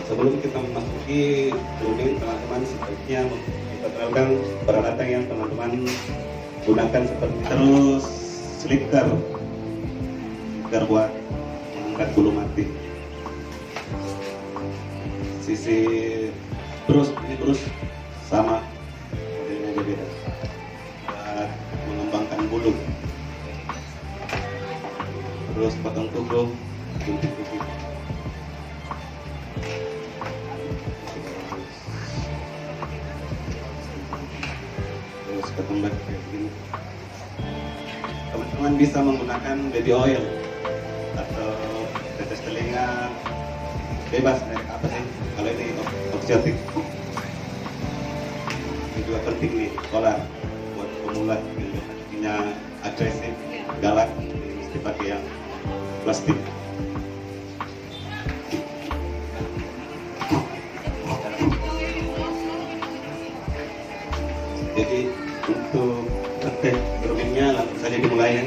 Sebelum kita memasuki grooming, teman-teman sebaiknya kita terapkan peralatan yang teman-teman gunakan seperti terus slicker buat mengangkat bulu mati. Sisi brus, ini brus sama, modelnya aja beda, buat mengembangkan bulu. Terus potong kuku, gunting kuku. Ketumbar kayak gini. Teman-teman bisa menggunakan baby oil atau tetes telinga, bebas merek apa sih. Kalau ini oxiotic, ini juga penting nih, kolar buat pemula yang hatinya agresif, galak, mesti pakai yang plastik. Jadi untuk praktek groomingnya langsung saja dimulai ya.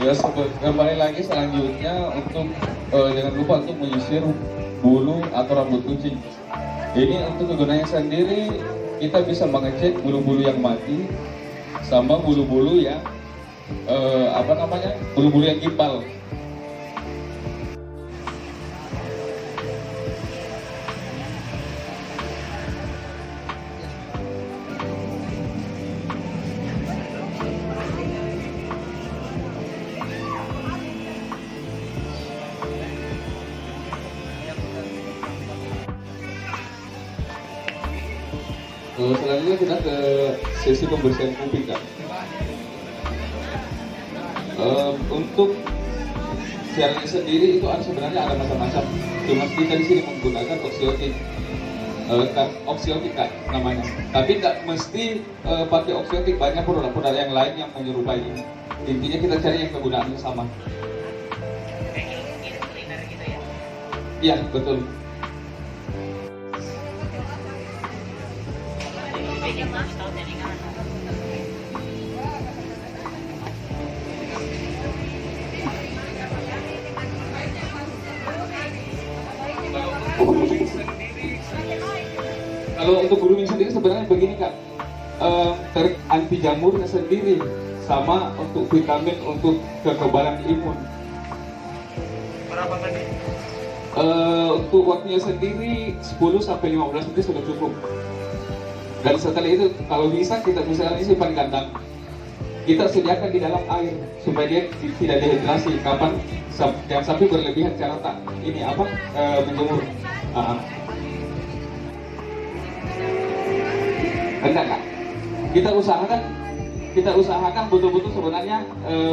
Ya, kembali lagi selanjutnya untuk jangan lupa untuk menyisir bulu atau rambut kucing. Ini untuk kegunaannya sendiri, kita bisa mengecek bulu-bulu yang mati sama bulu-bulu yang bulu-bulu yang gimbal. Selanjutnya kita ke sesi pembersihan kuping, Kak. Untuk siarannya sendiri itu sebenarnya ada macam-macam. Cuma kita di sini menggunakan oxiotic, oxiotic Kak namanya. Tapi tidak mesti pakai oxiotic, banyak produk-produk yang lain yang menyerupai ini. Intinya kita cari yang kegunaannya sama. Iya, betul. Kalau untuk grooming sendiri sebenarnya begini Kak, anti jamurnya sendiri sama untuk vitamin untuk kekebalan imun. Berapa tadi? Untuk waktunya sendiri 10-15 menit sudah cukup. Dan setelah itu kalau bisa kita misalnya simpan di kandang, kita sediakan di dalam air supaya dia tidak dehidrasi. Kapan jangan sampai berlebihan cara tak ini menjemur. Enggak Kak. Kita usahakan betul-betul sebenarnya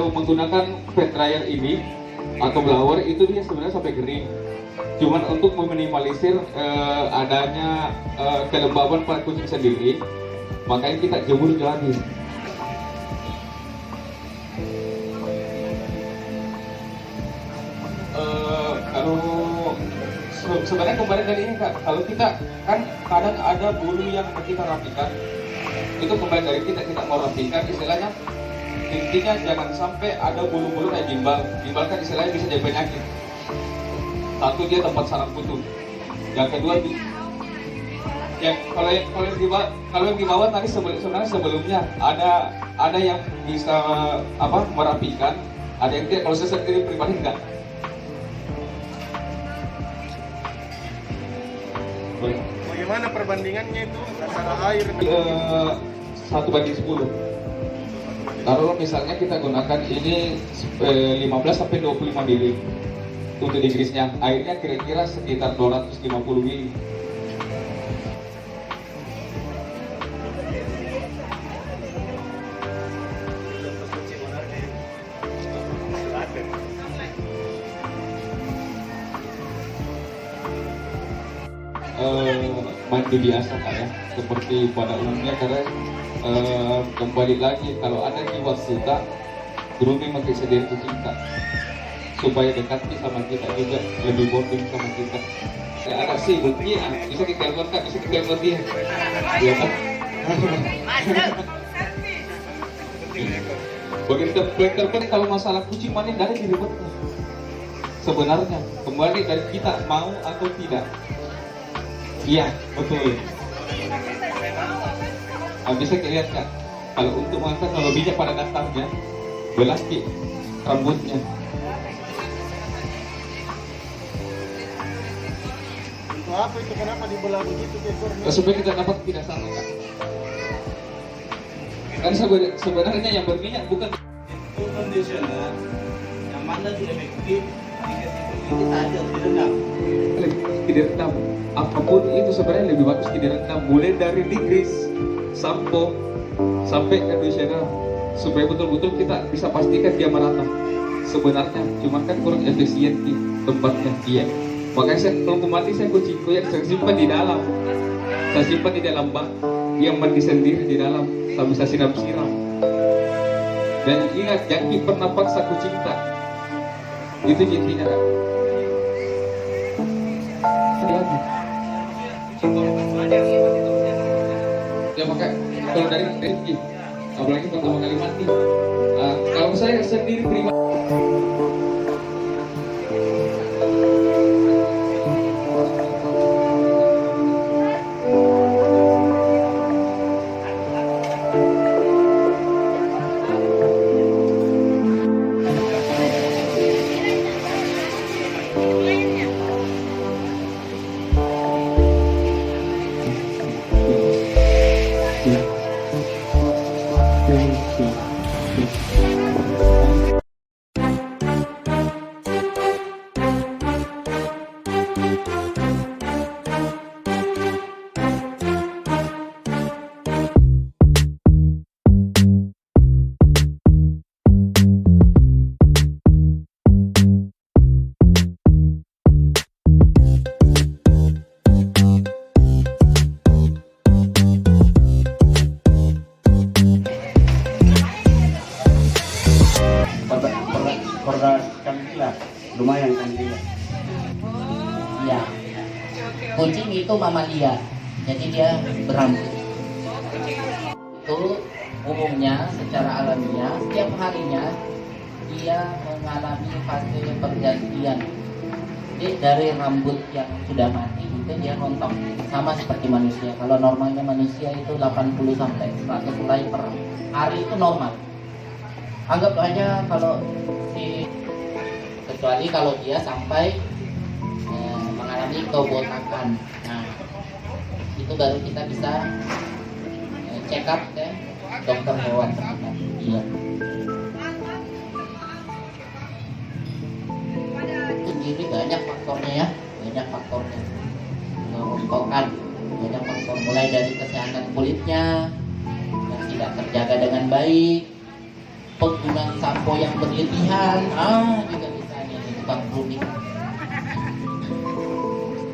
menggunakan pet dryer ini atau blower itu dia sebenarnya sampai kering. Cuman untuk meminimalisir adanya kelembaban pada kucing sendiri, makanya kita jemur lagi. Kalau sebenarnya kembali dari ini Kak, kalau kita kan kadang ada bulu yang kita rapikan, itu kembali dari kita mau rapikan, istilahnya intinya jangan sampai ada bulu-bulu kayak gimbal kan istilahnya bisa jadi penyakit. Satu, dia tempat saraf kutub. Yang kedua, yang kalau yang di bawah tadi sebenarnya sebelumnya ada yang bisa merapikan, ada yang tidak. Kalau saya sendiri pribadi enggak. Bagaimana perbandingannya itu antara air dan 1/10. Kalau misalnya kita gunakan ini 15 sampai 25 mili untuk digrisnya, airnya kira-kira sekitar 250 mili. Mandi biasa Kak ya, seperti pada umumnya, karena kembali lagi kalau ada jiwa suka grooming pakai sendiri kucing Kak, supaya dekat sama kita juga, lebih bonding sama kita. Ada sih buktinya, bisa kita telepon Kak, bisa kita telepon dia. Iya Kak. Bagi telepon kalau masalah kucing mandi dari diribetnya. Sebenarnya kembali dari kita mau atau tidak. Iya, betul. Bisa kita lihat Kak, kalau untuk makan kalau bijak pada dasarnya belaki rambutnya. untuk apa itu, kenapa dibelah begitu ekornya? Supaya kita dapat tidak sama Kak. Kan sebenarnya yang berminyak bukan Itu kondisioner yang mana tidak efektif dikasih kita aja direndam. direndam. Apapun itu sebenarnya lebih bagus direndam, mulai dari digris, sampo sampai conditioner, supaya betul-betul kita bisa pastikan dia merata. Sebenarnya cuma kan kurang efisien di tempatnya dia. Makanya saya kalau mati saya kucingku yang saya simpan di dalam. Saya simpan di dalam bak, dia mandi sendiri di dalam, saya bisa siram-siram. Dan ingat, jangan pernah paksa kucing tak. Itu intinya Kak. Lagi. Ya makanya kalau dari Rifki, apalagi pertama kali mati. Kalau saya sendiri pribadi, lumayan kan dia. Ya, kucing itu mamalia, jadi dia berambut. Itu umumnya secara alamiah setiap harinya dia mengalami fase pergantian. Jadi dari rambut yang sudah mati itu dia rontok, sama seperti manusia. Kalau normalnya manusia itu 80 sampai 100 helai per hari itu normal. Anggap aja kalau kecuali kalau dia sampai mengalami kebotakan. Nah, itu baru kita bisa check up ke dokter hewan terdekat. Iya. Sendiri banyak faktornya ya, banyak faktornya. Kerontokan, banyak faktor, mulai dari kesehatan kulitnya yang tidak terjaga dengan baik, penggunaan sampo yang berlebihan, juga bisa nih tukang grooming.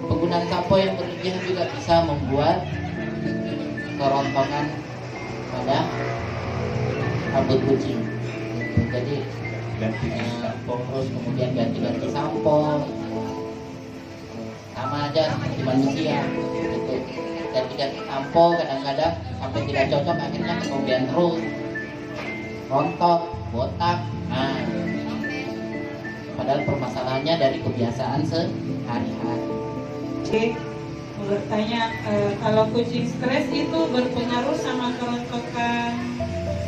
Penggunaan sampo yang berlebihan juga bisa membuat kerontokan pada rambut kucing. Jadi ganti sampo, terus kemudian ganti sampo. sama aja seperti manusia gitu. Ganti-ganti sampo kadang-kadang sampai tidak cocok, akhirnya kemudian terus rontok, botak. Nah, padahal permasalahannya dari kebiasaan sehari-hari. Oke, mau bertanya, kalau kucing stres itu berpengaruh sama kerontokan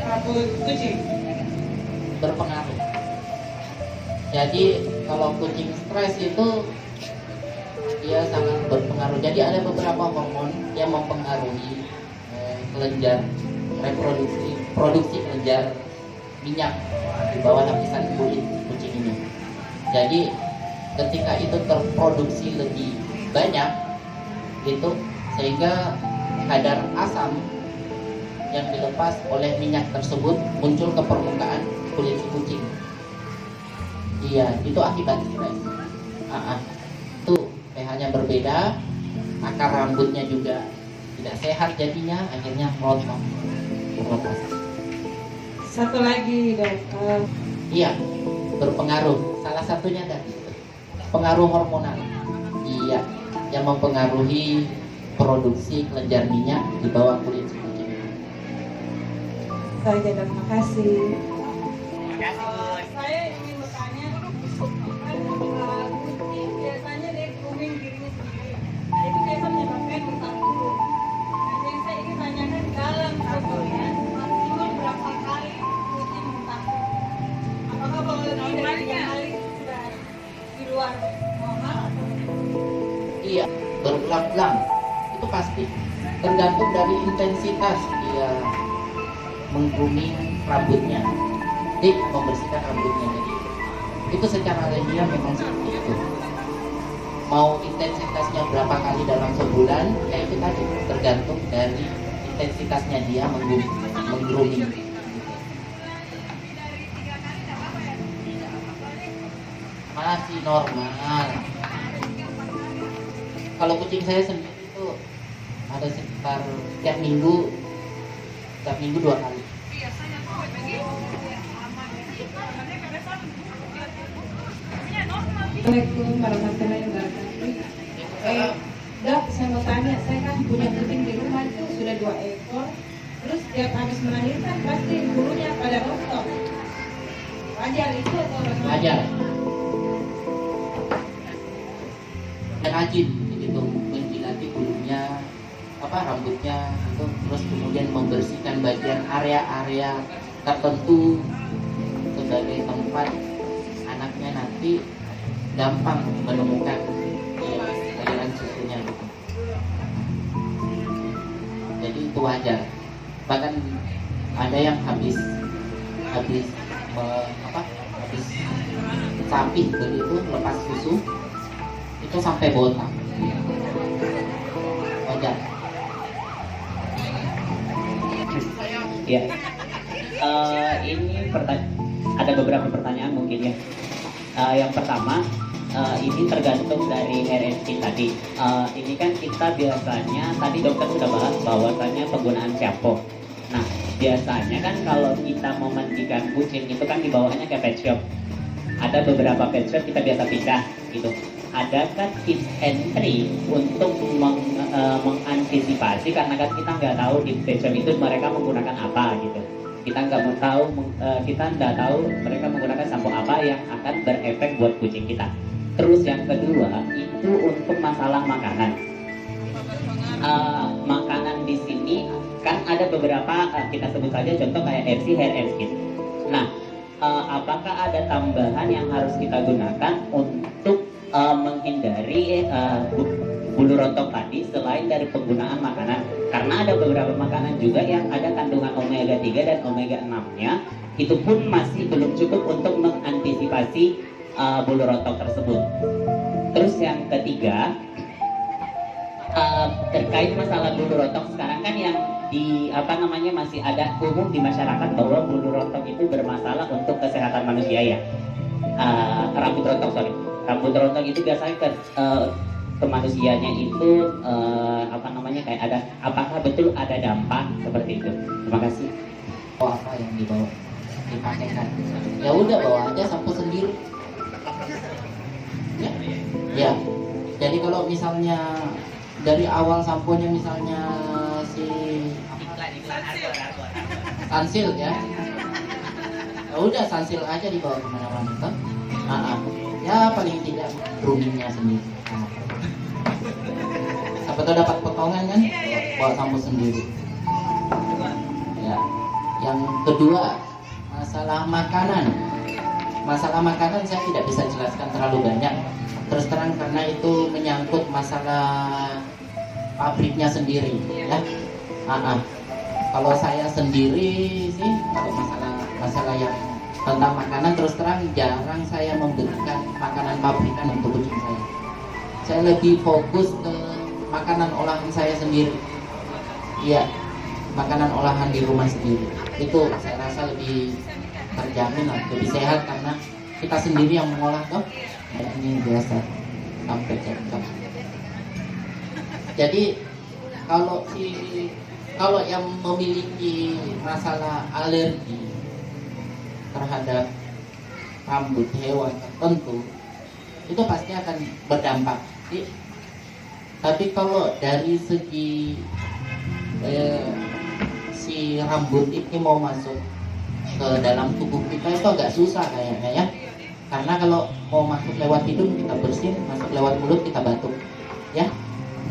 rambut kucing? Berpengaruh. Jadi kalau kucing stres itu dia sangat berpengaruh. Jadi ada beberapa hormon yang mempengaruhi kelenjar produksi kelenjar minyak di bawah lapisan kulit kucing ini. Jadi ketika itu terproduksi lebih banyak gitu, sehingga kadar asam yang dilepas oleh minyak tersebut muncul ke permukaan kulit si kucing. Iya, itu akibat stres. Itu pH-nya berbeda, akar rambutnya juga tidak sehat, jadinya akhirnya rontok, terlepas. Satu lagi dok, Iya, berpengaruh. Salah satunya tadi pengaruh hormonal. Iya, yang mempengaruhi produksi kelenjar minyak di bawah kulit si kucing. saya terima kasih. Saya ingin bertanya, kan kucing biasanya dia grooming dirinya sendiri. Nah, itu biasa menyebabkan muntah dulu. Nah, yang saya ingin tanyakan, dalam sebulan maksimal berapa kali kucing muntah? Apakah kalau lebih dari 3 kali sudah di luar normal atau? Iya, berulang-ulang itu pasti tergantung dari intensitas dia menggrooming rambutnya, membersihkan rambutnya. Jadi itu secara alamiah memang seperti itu. Mau intensitasnya berapa kali dalam sebulan, ya itu tadi tergantung dari intensitasnya dia menggrooming. Masih normal. Kalau kucing saya sendiri itu ada sekitar tiap minggu 2 kali. Assalamualaikum warahmatullahi wabarakatuh. Dok, saya mau tanya, saya kan punya kucing di rumah itu sudah 2 ekor. Terus tiap habis melahirkan pasti bulunya pada rontok. Wajar itu atau bagaimana? Wajar. Rajin begitu menjilati bulunya, rambutnya itu, terus kemudian membersihkan bagian area-area tertentu sebagai tempat anaknya nanti gampang menemukan aliran susunya gitu. Jadi itu wajar. Bahkan ada yang habis sapi begitu lepas susu itu sampai botak. Wajar. Ya, ini ada beberapa pertanyaan mungkin ya. Yang pertama, ini tergantung dari RSC tadi. Ini kan kita biasanya, tadi dokter sudah bahas bahwasannya penggunaan shampoo. Nah, biasanya kan kalau kita memandikan kucing itu kan di bawahnya kayak pet shop. Ada beberapa pet shop kita biasa pisah gitu. Adakah tips and trick untuk mengantisipasi, karena kan kita nggak tahu di pet shop itu mereka menggunakan apa gitu. Kita nggak tahu mereka menggunakan sampo apa yang akan berefek buat kucing kita. Terus yang kedua itu untuk masalah makanan. Makanan di sini kan ada beberapa, kita sebut saja contoh kayak FC Hair and Skin. Nah, apakah ada tambahan yang harus kita gunakan untuk menghindari bulu rontok tadi selain dari penggunaan makanan? Karena ada beberapa makanan juga yang ada kandungan omega 3 dan omega 6-nya, itu pun masih belum cukup untuk mengantisipasi bulu rontok tersebut. Terus yang ketiga, terkait masalah bulu rontok sekarang kan yang masih ada umum di masyarakat bahwa bulu rontok itu bermasalah untuk kesehatan manusia ya. Rambut rontok itu biasanya ke manusianya itu kayak ada, apakah betul ada dampak seperti itu? Terima kasih. Apa yang dibawa dipakaikan? Ya udah, bawa aja sampo sendiri. Ya, Jadi kalau misalnya dari awal samponya misalnya si Sunsil ya, ya udah Sunsil aja dibawa kemana-mana kan. Ya paling tidak groomingnya sendiri. Siapa tahu dapat potongan kan, bawa sampo sendiri. Ya. Yang kedua, masalah makanan. Masalah makanan saya tidak bisa jelaskan terlalu banyak. Terus terang karena itu menyangkut masalah pabriknya sendiri, ya. Kalau saya sendiri sih, kalau masalah yang tentang makanan terus terang jarang saya memberikan makanan pabrikan untuk kucing saya. Saya lebih fokus ke makanan olahan saya sendiri. Iya, makanan olahan di rumah sendiri. Itu saya rasa lebih terjamin lah, lebih sehat karena kita sendiri yang mengolah toh. Ini biasa sampai cekap. Jadi kalau yang memiliki masalah alergi terhadap rambut hewan tertentu itu pasti akan berdampak. Tapi kalau dari segi si rambut ini mau masuk ke dalam tubuh kita itu agak susah kayaknya ya. Karena kalau mau masuk lewat hidung kita bersin, masuk lewat mulut kita batuk, ya.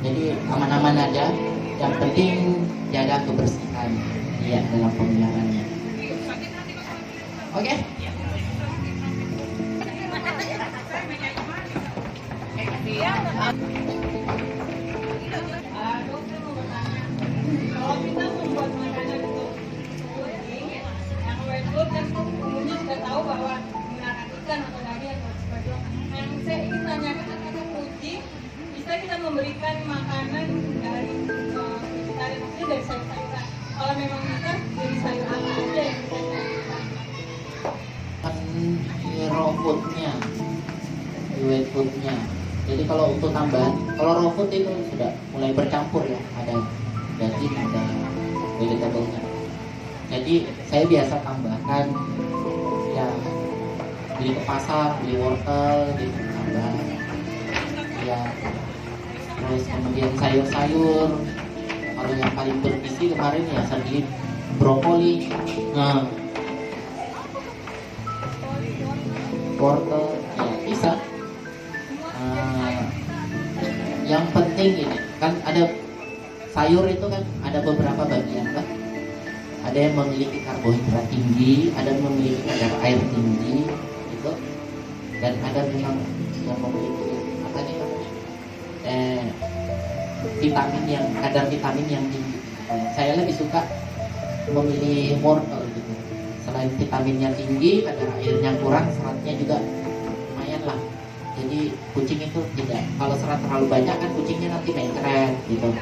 Jadi aman-aman aja. Yang penting jaga kebersihan, ya, dalam pemeliharaannya. Oke? Kalau kita membuat makanan untuk kucing, yang wet food kan umumnya sudah tahu bahwa menggunakan ikan atau daging atau sebagainya. Yang saya ingin tanyakan apakah kucing bisa kita memberikan makanan dari vegetarian, maksudnya dari sayur-sayuran. Kalau memang bisa, dari sayur apa aja yang bisa kita makan? Di raw foodnya, di wet foodnya. Jadi kalau untuk tambahan, kalau raw food itu sudah mulai bercampur ya, ada daging, ada vegetable-nya. Jadi saya biasa tambahkan ya, beli ke pasar, beli wortel, beli tambah ya, terus kemudian sayur-sayur. Kalau yang paling bergizi kemarin ya sedikit brokoli, wortel ya bisa. Yang penting ini kan ada sayur itu kan ada beberapa bagian kan. Ada yang memiliki karbohidrat tinggi, ada yang memiliki kadar air tinggi, gitu. Dan ada memang yang memiliki apa nih vitamin yang kadar vitamin yang tinggi. Saya lebih suka memilih wortel gitu. Selain vitaminnya tinggi, kadar airnya kurang, seratnya juga lumayan lah. Jadi kucing itu tidak, kalau serat terlalu banyak kan kucingnya nanti mencret gitu.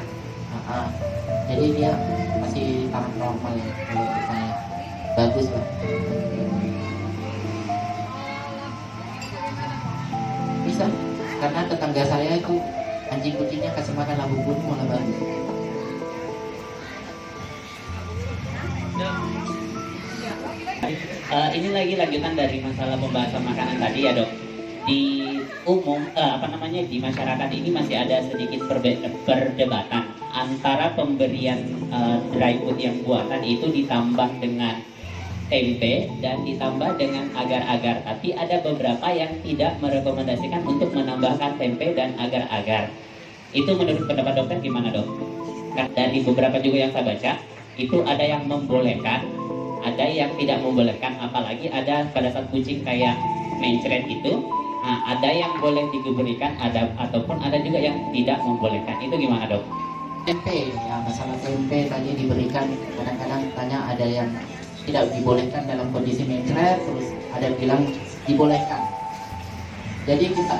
Jadi dia masih tahap normal ya, kalau untuk saya bagus lah. Bisa, karena tetangga saya itu anjing kucingnya kasih makan lampu kuning malah bagus. Ini lagi lanjutan dari masalah pembahasan makanan tadi ya dok. Di umum di masyarakat ini masih ada sedikit perdebatan antara pemberian dry food yang buatan itu ditambah dengan tempe dan ditambah dengan agar-agar. Tapi ada beberapa yang tidak merekomendasikan untuk menambahkan tempe dan agar-agar. Itu menurut pendapat dokter gimana dok? Dari beberapa juga yang saya baca itu ada yang membolehkan, ada yang tidak membolehkan. Apalagi ada pada saat kucing kayak mencret itu, ada yang boleh diberikan, ataupun ada juga yang tidak membolehkan. Itu gimana dok? Tempe, ya masalah tempe tadi diberikan, kadang-kadang tanya ada yang tidak dibolehkan dalam kondisi mencret, terus ada bilang dibolehkan. Jadi kita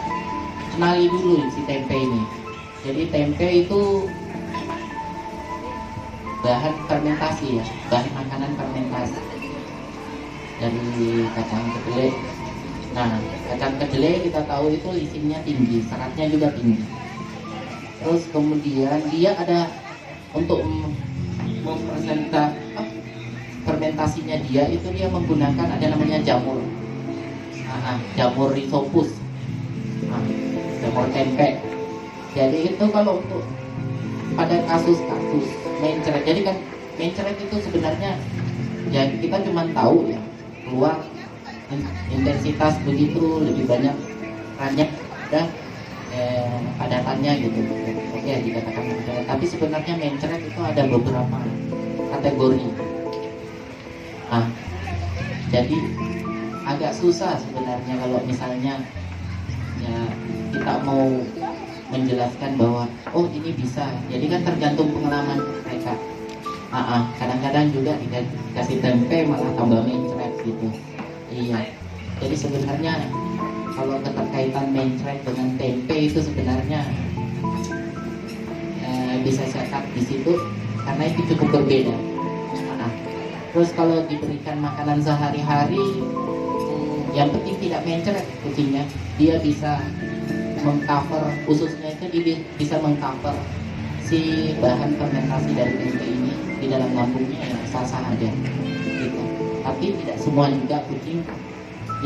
kenali dulu si tempe ini. Jadi tempe itu bahan fermentasi ya, bahan makanan fermentasi dari kacang kedelai. Nah, kacang kedelai kita tahu itu lisinnya tinggi, seratnya juga tinggi. Terus kemudian dia ada untuk fermentasinya dia itu dia menggunakan ada namanya jamur, jamur rhizopus, jamur tempe. Jadi itu kalau untuk pada kasus-kasus mencret, jadi kan mencret itu sebenarnya ya kita cuma tahu ya keluar intensitas begitu lebih banyak banyak dan padatannya gitu, oke dikatakan mencret. Tapi sebenarnya mencret itu ada beberapa kategori. Nah, jadi agak susah sebenarnya kalau misalnya ya kita mau menjelaskan bahwa oh ini bisa. Jadi kan tergantung pengalaman mereka. Kadang-kadang juga dikasih tempe malah tambah mencret gitu. Iya. Jadi sebenarnya kalau keterkaitan mencret dengan tempe itu sebenarnya bisa sekat di situ karena itu cukup berbeda. Terus kalau diberikan makanan sehari-hari, yang penting tidak mencret kucingnya, dia bisa mengcover, khususnya itu dia bisa mengcover si bahan fermentasi dari tempe ini di dalam lambungnya yang sah-sah aja gitu. Tapi tidak semua juga kucing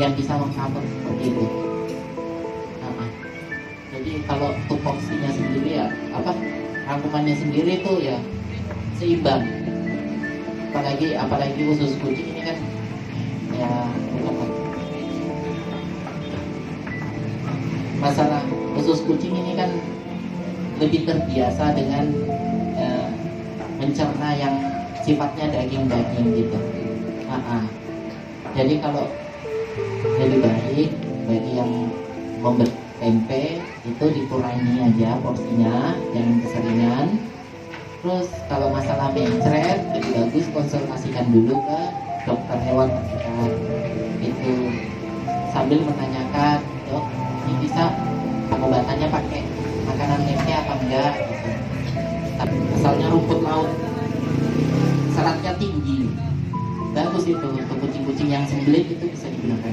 yang bisa mengcover seperti itu. Jadi kalau tupoksinya sendiri ya rangkumannya sendiri itu ya seimbang. Apalagi khusus kucing ini kan ya bukan masalah khusus kucing ini kan lebih terbiasa dengan mencerna yang sifatnya daging-daging gitu. Jadi kalau lebih baik bagi yang memberi tempe itu dikurangi aja porsinya, jangan keseringan. Terus kalau masalah mencret lebih bagus konsultasikan dulu ke dokter hewan terdekat itu sambil menanyakan, dok ini bisa pengobatannya pakai makanan tempe apa enggak gitu. Tapi asalnya rumput laut seratnya tinggi, bagus itu untuk kucing-kucing yang sembelit itu bisa digunakan.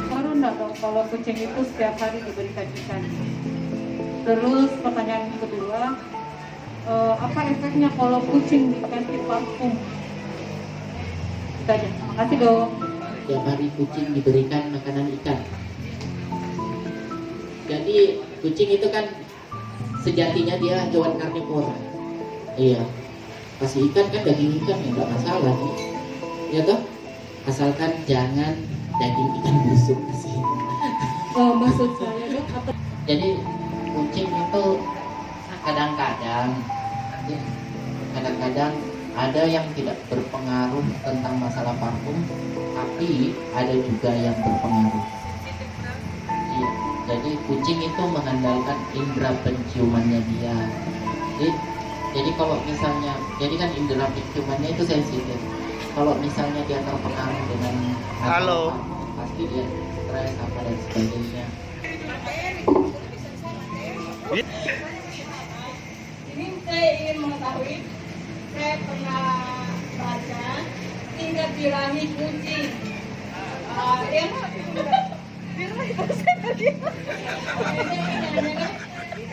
Baru enggak dok kalau kucing itu setiap hari diberikan ikan. Terus pertanyaan kedua, apa efeknya kalau kucing dikasih parfum? Itu aja. Makasih dok. Setiap hari kucing diberikan makanan ikan. Jadi kucing itu kan sejatinya dia hewan karnivora. Iya. Kasih ikan kan daging ikan ya nggak masalah nih. Ya toh? Asalkan jangan daging ikan busuk sih. Oh maksud saya dok apa? Jadi kucing itu kadang-kadang ada yang tidak berpengaruh tentang masalah parfum, tapi ada juga yang berpengaruh. Iya. Jadi kucing itu mengandalkan indera penciumannya dia. Jadi kalau misalnya, jadi kan indera penciumannya itu sensitif. Kalau misalnya dia terpengaruh dengan Halo. pasti dia stres apa dan sebagainya. Ini saya ingin mengetahui, saya pernah baca tingkat birahi kucing. Yang birahi bahasa tadi.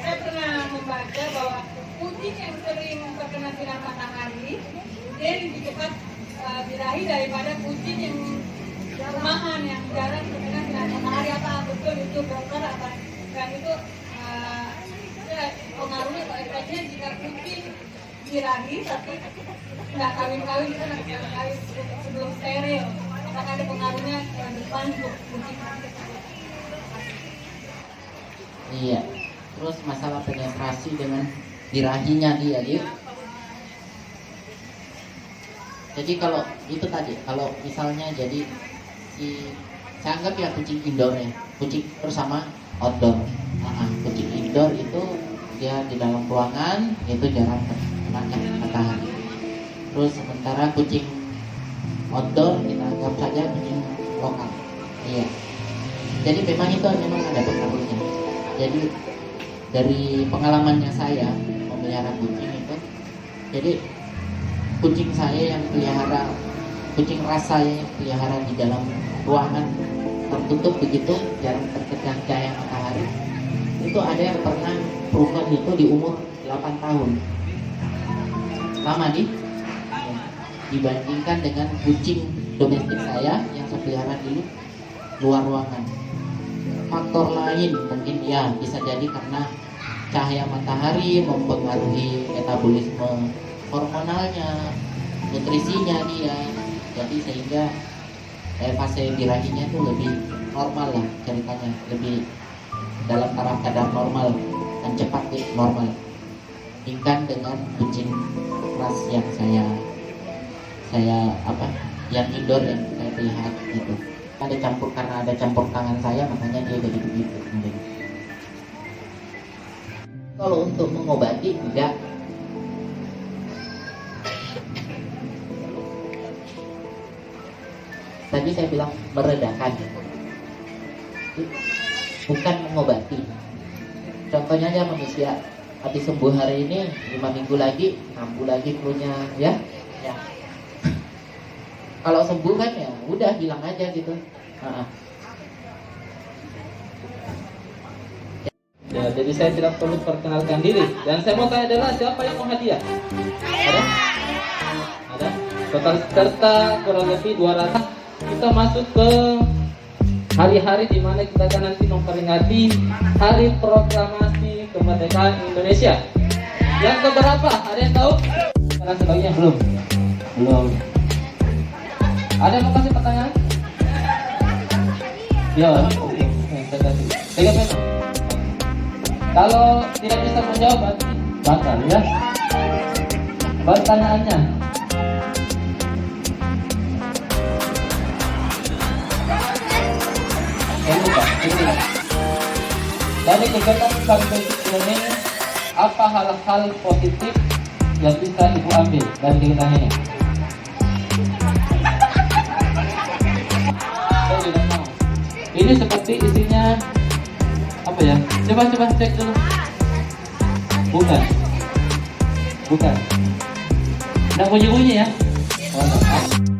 Saya pernah membaca bahwa kucing yang sering terkena sinar matahari dia lebih cepat birahi daripada kucing yang rumahan yang jarang terkena sinar matahari. Apa betul itu dokter apa? Dan itu pengaruhnya atau efeknya jika kucing birahi tapi nggak kawin-kawin, kita nggak kawin sebelum steril, apakah ada pengaruhnya ke depan untuk kucing? Iya. Terus masalah penetrasi dengan birahinya dia. Jadi kalau itu tadi, kalau misalnya jadi saya anggap ya kucing indoor ya, kucing bersama outdoor. Kucing indoor itu dia di dalam ruangan itu jarang terkena matahari. Terus sementara kucing outdoor kita anggap saja kucing lokal. Iya. Jadi memang itu memang ada pengaruhnya. Jadi dari pengalamannya saya memelihara kucing itu, jadi kucing saya yang pelihara, kucing ras saya yang pelihara di dalam ruangan tertutup begitu, jarang terkena cahaya matahari, itu ada yang pernah proven itu di umur 8 tahun. Lama dibandingkan dengan kucing domestik saya yang saya pelihara di luar ruangan. faktor lain mungkin ya, bisa jadi karena cahaya matahari mempengaruhi metabolisme hormonalnya, nutrisinya dia, jadi sehingga fase birahinya itu lebih normal lah ceritanya, lebih dalam taraf kadar normal dan cepat normal, dibandingkan dengan kucing ras yang saya yang indoor yang saya lihat gitu. Ada campur, karena ada campur tangan saya makanya dia jadi begitu. Kalau untuk mengobati enggak. Tadi saya bilang meredakan, bukan mengobati. Contohnya aja manusia habis sembuh hari ini, 5 minggu lagi kambuh lagi punya ya. Kalau sembuh kan ya udah hilang aja gitu. Ya, jadi saya tidak perlu perkenalkan diri. Dan saya mau tanya adalah siapa yang mau hadiah? Ada? Ada? Total peserta kurang lebih 200. Kita masuk ke hari-hari di mana kita akan nanti memperingati Hari Proklamasi Kemerdekaan Indonesia. Yang keberapa? Ada yang tahu? Karena sebagian belum. Ada yang mau kasih pertanyaan? Ya, saya kasih. Kalau tidak bisa menjawab, batal ya. Pertanyaannya. Dari kegiatan kampus ini, apa hal-hal positif yang bisa Ibu ambil dari kegiatan ini? Saya tidak tahu. Ini seperti isinya apa ya? Coba cek dulu. Bukan. Nggak bunyi-bunyi ya? Oh,